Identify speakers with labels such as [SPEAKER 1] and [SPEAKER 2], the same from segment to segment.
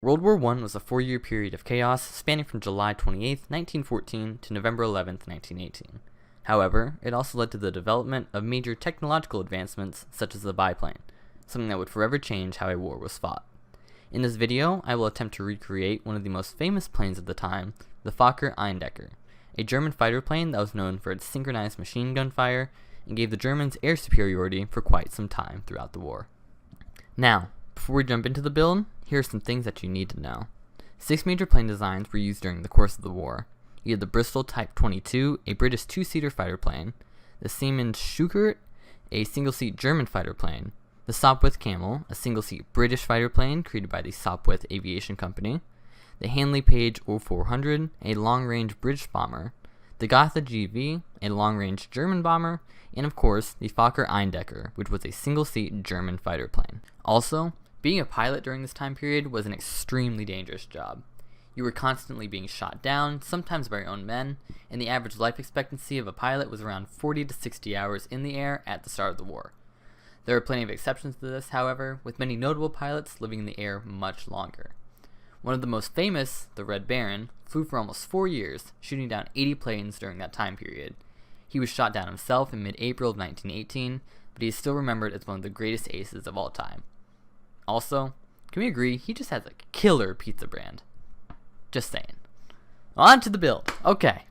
[SPEAKER 1] World War I was a 4-year period of chaos spanning from July 28, 1914 to November 11, 1918. However, it also led to the development of major technological advancements such as the biplane, something that would forever change how a war was fought. In this video, I will attempt to recreate one of the most famous planes of the time, the Fokker Eindecker, a German fighter plane that was known for its synchronized machine gun fire and gave the Germans air superiority for quite some time throughout the war. Now, before we jump into the build, here are some things that you need to know. 6 major plane designs were used during the course of the war. You had the Bristol Type 22, a British 2-seater fighter plane, the Siemens Schuckert, a single-seat German fighter plane, the Sopwith Camel, a single-seat British fighter plane created by the Sopwith Aviation Company, the Handley Page 0400, a long-range British bomber, the Gotha GV, a long-range German bomber, and of course, the Fokker Eindecker, which was a single-seat German fighter plane. Also, being a pilot during this time period was an extremely dangerous job. You were constantly being shot down, sometimes by your own men, and the average life expectancy of a pilot was around 40 to 60 hours in the air at the start of the war. There are plenty of exceptions to this, however, with many notable pilots living in the air much longer. One of the most famous, the Red Baron, flew for almost 4 years, shooting down 80 planes during that time period. He was shot down himself in mid-April of 1918, but he is still remembered as one of the greatest aces of all time. Also, can we agree, he just has a killer pizza brand? Just saying. On to the build. Okay,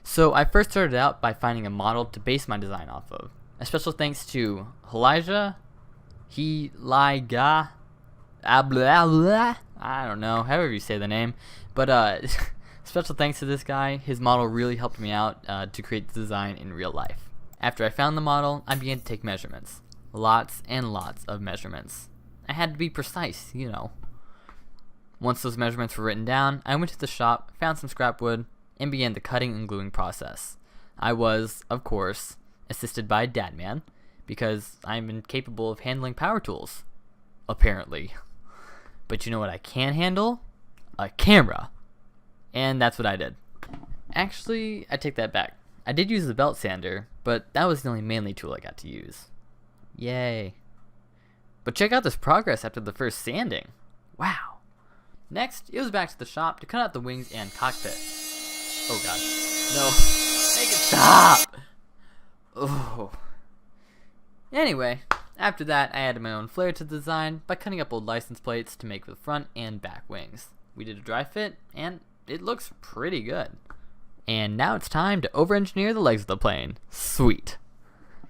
[SPEAKER 1] so I first started out by finding a model to base my design off of. A special thanks to I don't know, however you say the name, but special thanks to this guy. His model really helped me out to create the design in real life. After I found the model, I began to take measurements. Lots and lots of measurements. I had to be precise, you know. Once those measurements were written down, I went to the shop, found some scrap wood, and began the cutting and gluing process. I was, of course, assisted by Dadman, because I'm incapable of handling power tools. Apparently. But you know what I can handle? A camera. And that's what I did. Actually, I take that back. I did use the belt sander, but that was the only manly tool I got to use. Yay. But check out this progress after the first sanding. Wow. Next, it was back to the shop to cut out the wings and cockpit. Oh god. No. Make it stop! Oh. Anyway, after that, I added my own flair to the design by cutting up old license plates to make the front and back wings. We did a dry fit, and it looks pretty good. And now it's time to over-engineer the legs of the plane. Sweet.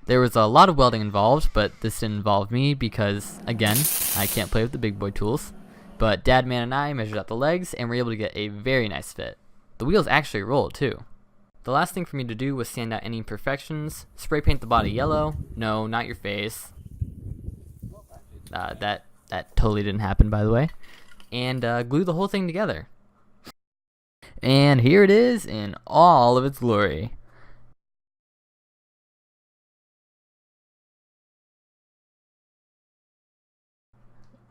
[SPEAKER 1] There was a lot of welding involved, but this didn't involve me because, again, I can't play with the big boy tools. But Dadman and I measured out the legs and were able to get a very nice fit. The wheels actually rolled too. The last thing for me to do was sand out any imperfections, spray paint the body yellow. No, not your face. That totally didn't happen, by the way. And glue the whole thing together. And here it is in all of its glory.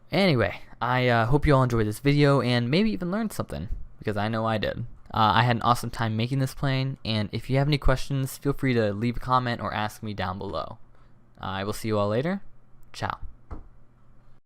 [SPEAKER 1] Anyway, I hope you all enjoyed this video and maybe even learned something, because I know I did. I had an awesome time making this plane, and if you have any questions, feel free to leave a comment or ask me down below. I will see you all later. Ciao.